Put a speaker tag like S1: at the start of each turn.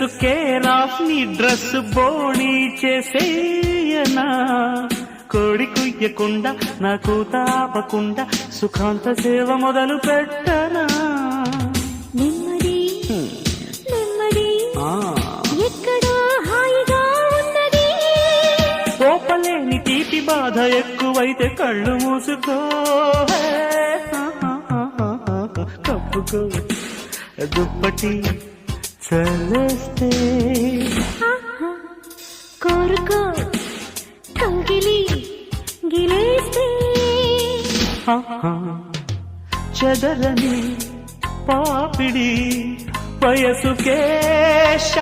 S1: dress care of నీ dress బోణి చేసేయనా కోడి కుయ్యకుండా నాకు తాపకుండా సుఖాంత సేవ మొదలు పెట్టనా
S2: నెమ్మది నెమ్మది ఎక్కడో హాయిగా ఉన్నది
S1: కోపలేని తీపి బాధ ఎక్కువైతే కళ్ళు మూసుకో కప్పుకో దుప్పటి చలేస్తే
S2: కోరుకో కౌగిలి గిలేస్తే
S1: చెదరని పాపిడి వయసుకే